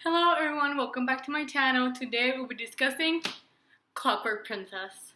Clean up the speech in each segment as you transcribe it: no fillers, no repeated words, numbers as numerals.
Hello everyone, welcome back to my channel. Today we'll be discussing Clockwork Princess.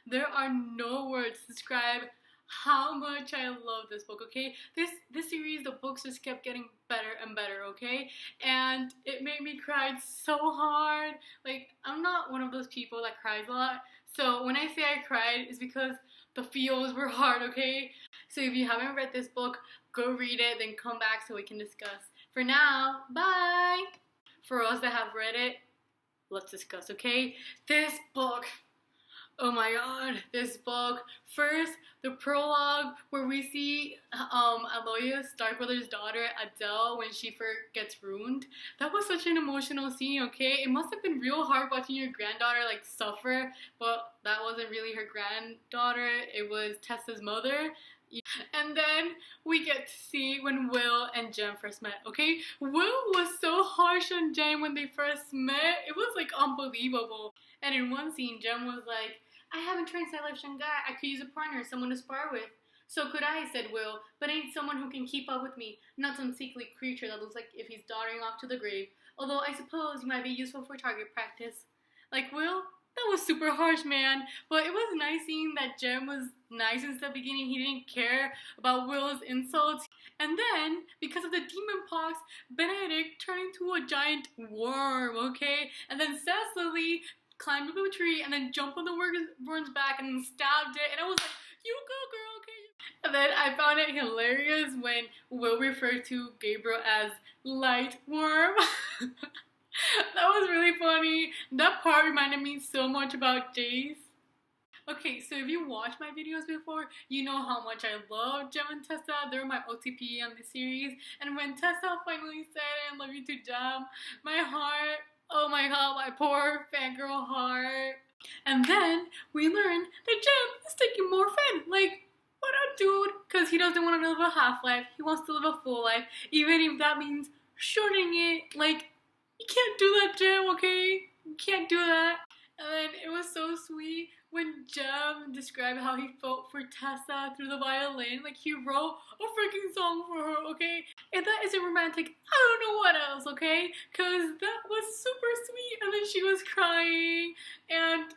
There are no words to describe how much I love this book, okay? This series, the books just kept getting better and better, okay? And it made me cry so hard. Like, I'm not one of those people that cries a lot. So when I say I cried, it's because the feels were hard, okay? So if you haven't read this book, go read it, then come back so we can discuss. For now, bye! For us that have read it, let's discuss, okay? This book, oh my god, this book. First, the prologue where we see Aloysius Starkweather's daughter, Adele, when she first gets ruined. That was such an emotional scene, okay? It must have been real hard watching your granddaughter like suffer, but that wasn't really her granddaughter, it was Tessa's mother. And then we get to see when Will and Jem first met, okay? Will was so harsh on Jem when they first met. It was like unbelievable. And in one scene, Jem was like, I haven't trained Celestian guy. I could use a partner, someone to spar with. So could I, said Will, but I need someone who can keep up with me, not some sickly creature that looks like if he's doddering off to the grave. Although I suppose he might be useful for target practice. Like, Will? That was super harsh, man. But it was nice seeing that Jem was nice since the beginning. He didn't care about Will's insults. And then, because of the demon pox, Benedict turned into a giant worm, okay? And then Cecily climbed up a tree and then jumped on the worm's back and then stabbed it. And I was like, you go, girl, okay? And then I found it hilarious when Will referred to Gabriel as light worm. That was really funny. That part reminded me so much about Jace. Okay, so if you watched my videos before, you know how much I love Jem and Tessa. They're my OTP on the series. And when Tessa finally said I love you to Jem, my heart, oh my god, my poor fangirl heart. And then we learned that Jem is taking morphine. Like, what a dude. Because he doesn't want to live a half-life. He wants to live a full life. Even if that means shortening it. Like, you can't do that, Jem, okay? You can't do that. And then it was so sweet when Jem described how he felt for Tessa through the violin. Like, he wrote a freaking song for her, okay? If that isn't romantic, I don't know what else, okay? Because that was super sweet. And then she was crying. And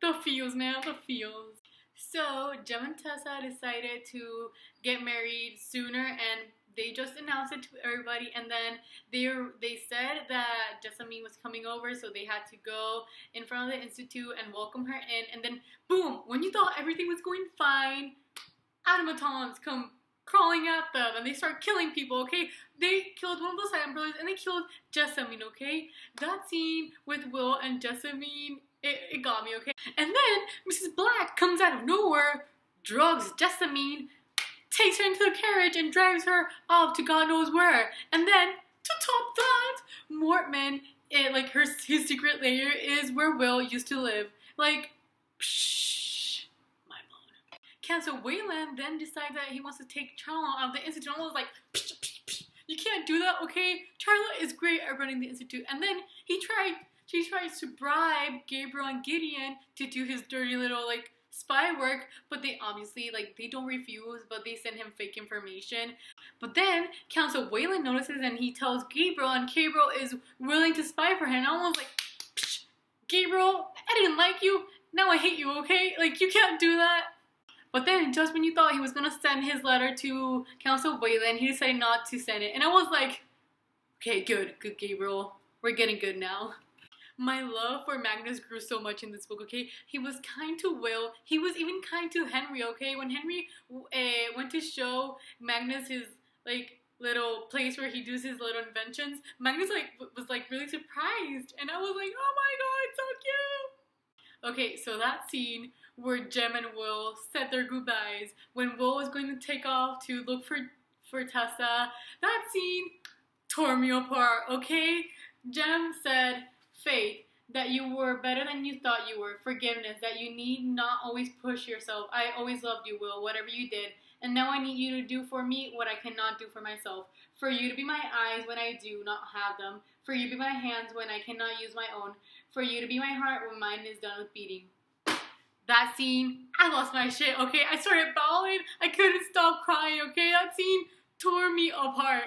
the feels, man, the feels. So, Jem and Tessa decided to get married sooner, and they just announced it to everybody, and then they said that Jessamine was coming over, so they had to go in front of the institute and welcome her in, and then boom, when you thought everything was going fine, automatons come crawling at them, and they start killing people, okay? They killed one of the Silent Brothers, and they killed Jessamine, okay? That scene with Will and Jessamine, it got me, okay? And then Mrs. Black comes out of nowhere, drugs Jessamine, takes her into the carriage and drives her off to God knows where. And then, to top that, Mortman, his secret lair is where Will used to live. Like, shh, my blown. Council Wayland then decides that he wants to take Charlotte out of the institute. I was like, psh, psh, psh. You can't do that, okay? Charlotte is great at running the institute. And then she tries to bribe Gabriel and Gideon to do his dirty little, like, spy work, but they obviously, like, they don't refuse, but they send him fake information. But then Council Wayland notices and he tells Gabriel, and Gabriel is willing to spy for him. And I was like, psh, Gabriel, I didn't like you, now I hate you, okay? Like, you can't do that. But then, just when you thought he was gonna send his letter to Council Wayland, he decided not to send it. And I was like, okay, good Gabriel, we're getting good now. My love for Magnus grew so much in this book, okay? He was kind to Will. He was even kind to Henry, okay? When Henry went to show Magnus his, like, little place where he does his little inventions, Magnus, like, was, like, really surprised. And I was like, oh my god, so cute! Okay, so that scene where Jem and Will said their goodbyes, when Will was going to take off to look for Tessa, that scene tore me apart, okay? Jem said, faith, that you were better than you thought you were, forgiveness, that you need not always push yourself. I always loved you, Will, whatever you did. And now I need you to do for me what I cannot do for myself. For you to be my eyes when I do not have them. For you to be my hands when I cannot use my own. For you to be my heart when mine is done with beating. That scene, I lost my shit, okay? I started bawling. I couldn't stop crying, okay? That scene tore me apart.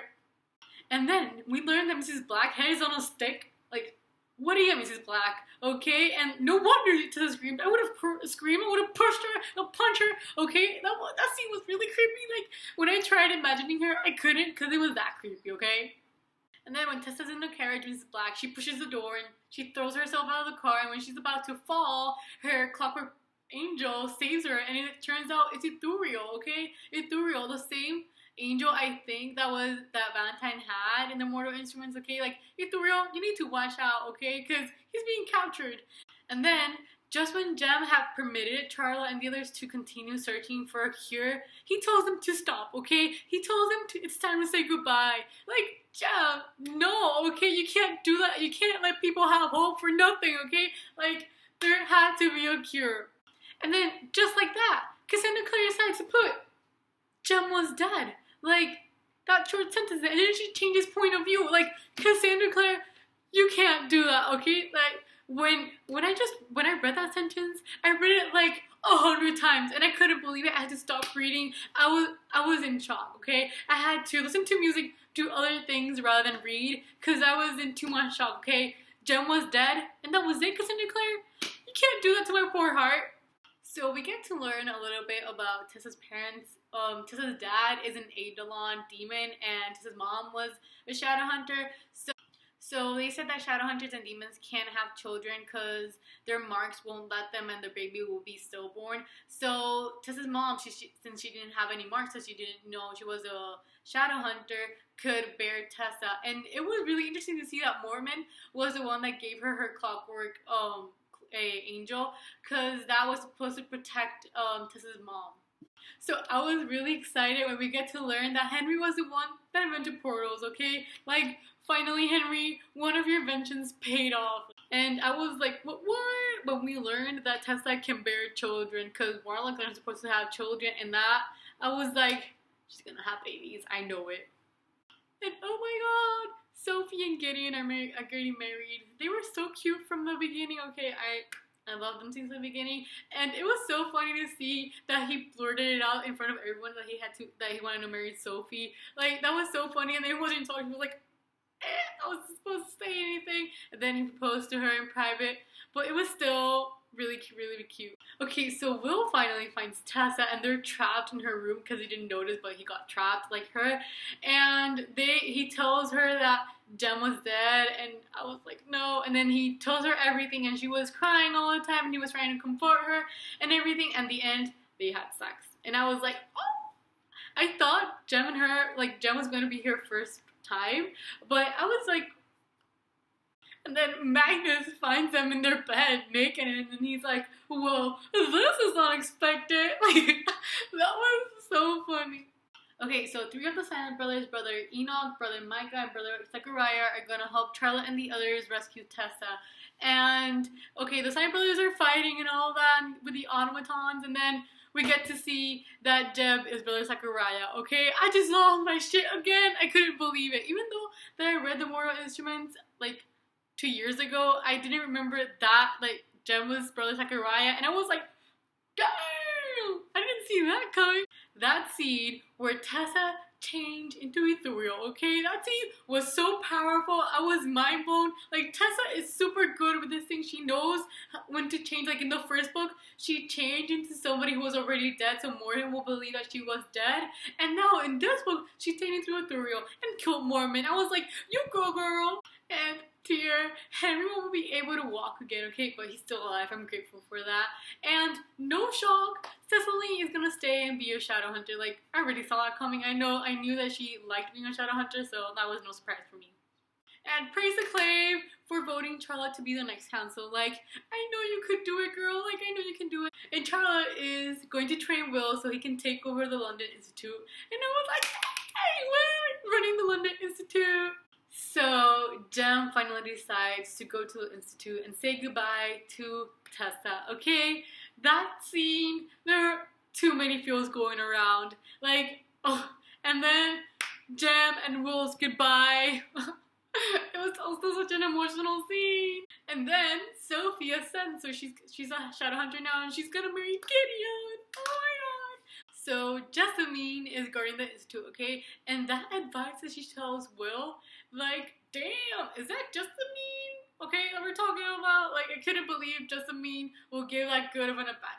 And then we learned that Mrs. Black head is on a stick. Like, what do you get, Mrs. Black? Okay, and no wonder Tessa screamed. I would have screamed, I would have pushed her, I'll punch her. Okay, that scene was really creepy. Like, when I tried imagining her, I couldn't because it was that creepy, okay? And then when Tessa's in the carriage, Mrs. Black, she pushes the door and she throws herself out of the car, and when she's about to fall, her Clockwork angel saves her, and it turns out it's Ithuriel, okay? Ithuriel, the same angel I think that Valentine had in the Mortal Instruments, okay? Like, Ithuriel, you need to watch out, okay? Because he's being captured. And then, just when Jem had permitted Charlotte and the others to continue searching for a cure, he tells them to stop, okay? He tells them it's time to say goodbye. Like, Jem, no, okay? You can't do that. You can't let people have hope for nothing, okay? Like, there had to be a cure. And then, just like that, Cassandra Clare decides to put Jem was dead. Like, that short sentence, and then she changes point of view. Like, Cassandra Clare, you can't do that, okay? Like, when I read that sentence, I read it like 100 times, and I couldn't believe it. I had to stop reading. I was in shock, okay? I had to listen to music, do other things rather than read, because I was in too much shock, okay? Jem was dead, and that was it, Cassandra Clare? You can't do that to my poor heart. So we get to learn a little bit about Tessa's parents. Tessa's dad is an Eidolon demon, and Tessa's mom was a shadow hunter. So they said that shadow hunters and demons can't have children because their marks won't let them, and their baby will be stillborn. So Tessa's mom, since she didn't have any marks, so she didn't know she was a shadow hunter, could bear Tessa. And it was really interesting to see that Mormon was the one that gave her Clockwork angel, because that was supposed to protect Tessa's mom. So I was really excited when we get to learn that Henry was the one that invented portals, okay? Like, finally, Henry, one of your inventions paid off. And I was like, what? When we learned that Tessa can bear children, because warlocks aren't supposed to have children, and that, I was like, she's gonna have babies, I know it. And oh my god, Sophie and Gideon are getting married. They were so cute from the beginning, okay? I loved them since the beginning, and it was so funny to see that he blurted it out in front of everyone that he wanted to marry Sophie. Like, that was so funny, and they wasn't talking. He was like, I wasn't supposed to say anything, and then he proposed to her in private, but it was still really cute. Okay, so Will finally finds Tessa, and they're trapped in her room because he didn't notice, but he got trapped like her, and he tells her that Jem was dead, and I was like, no, and then he tells her everything, and she was crying all the time, and he was trying to comfort her, and everything, and the end, they had sex, and I was like, oh, I thought Jem and her, like, Jem was going to be her first time, but I was like, and then Magnus finds them in their bed naked, and then he's like, whoa, this is unexpected. Like, that was so funny. Okay, so 3 of the Silent Brothers, Brother Enoch, Brother Micah, and Brother Zechariah are gonna help Charlotte and the others rescue Tessa. And, okay, the Silent Brothers are fighting and all that with the automatons, and then we get to see that Jeb is Brother Zechariah, okay? I just lost my shit again. I couldn't believe it. Even though that I read the Mortal Instruments, like, 2 years ago, I didn't remember that, like, Jem was Brother Zechariah, and I was like, damn! I didn't see that coming. That scene where Tessa changed into Ithuriel, okay? That scene was so powerful. I was mind blown. Like, Tessa is super good with this thing. She knows when to change. Like, in the first book, she changed into somebody who was already dead, so Mormon will believe that she was dead. And now, in this book, she changed into Ithuriel and killed Mormon. I was like, you go, girl! And tear, Henry will be able to walk again, okay? But he's still alive. I'm grateful for that. And no shock, Cecily is gonna stay and be a shadow hunter. Like, I already saw that coming. I knew that she liked being a shadow hunter, so that was no surprise for me. And praise the Clave for voting Charlotte to be the next council. Like, I know you could do it, girl. Like, I know you can do it. And Charlotte is going to train Will so he can take over the London Institute. And I was like, hey, Will, running the London Institute. So Jem finally decides to go to the Institute and say goodbye to Tessa, okay? That scene, there are too many feels going around. Like, oh, and then Jem and Will's goodbye. It was also such an emotional scene. And then Sophie ascends, so she's a shadow hunter now, and she's gonna marry Gideon. Oh my god. So Jessamine is guarding the institute, okay? And that advice that she tells Will, like, damn, is that Jessamine? Okay, that we're talking about? Like, I couldn't believe Jessamine will give that good of an advice.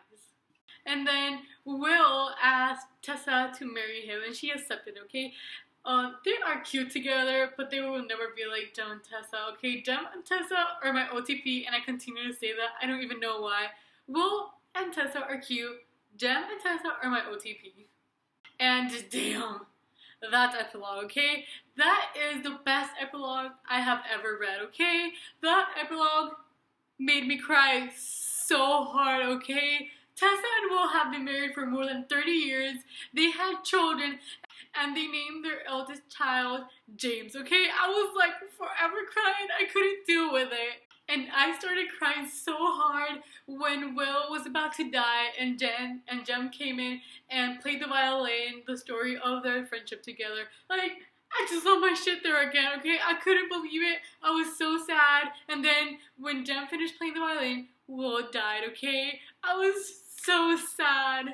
And then Will asked Tessa to marry him, and she accepted, okay? They are cute together, but they will never be like Jem and Tessa, okay? Jem and Tessa are my OTP, and I continue to say that. I don't even know why. Will and Tessa are cute. Jem and Tessa are my OTP. And damn, that's epilogue, okay? That is the best epilogue I have ever read, okay? That epilogue made me cry so hard, okay? Tessa and Will have been married for more than 30 years. They had children, and they named their eldest child James, okay? I was like forever crying. I couldn't deal with it. And I started crying so hard when Will was about to die and Jem came in and played the violin, the story of their friendship together. Like, I just lost my shit there again, okay? I couldn't believe it. I was so sad. And then when Jem finished playing the violin, Will died, okay? I was so sad.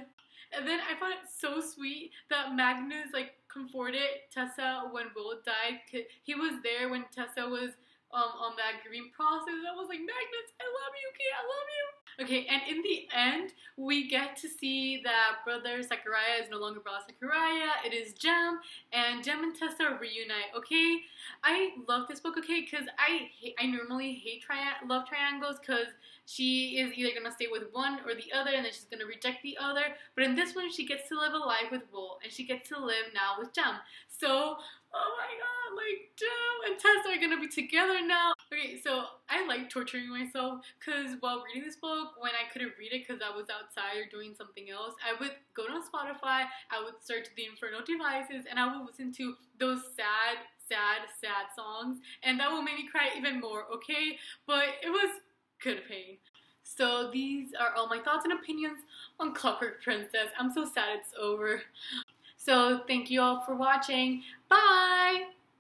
And then I found it so sweet that Magnus, like, comforted Tessa when Will died. He was there when Tessa was on that grieving process. I was like, Magnus, I love you, okay? I love you. Okay, and in the end, we get to see that brother Zachariah is no longer brother Zachariah. It is Jem, and Jem and Tessa reunite, okay? I love this book, okay, because I normally hate love triangles, because she is either going to stay with one or the other, and then she's going to reject the other. But in this one, she gets to live a life with Will, and she gets to live now with Jem. So, oh my god, like, Jem and Tessa are going to be together now. Okay, so I like torturing myself, because while reading this book, when I couldn't read it because I was outside or doing something else, I would go on Spotify, I would search the Infernal Devices, and I would listen to those sad songs, and that will make me cry even more, okay? But it was good pain. So these are all my thoughts and opinions on Clockwork Princess. I'm so sad it's over. So thank you all for watching. Bye!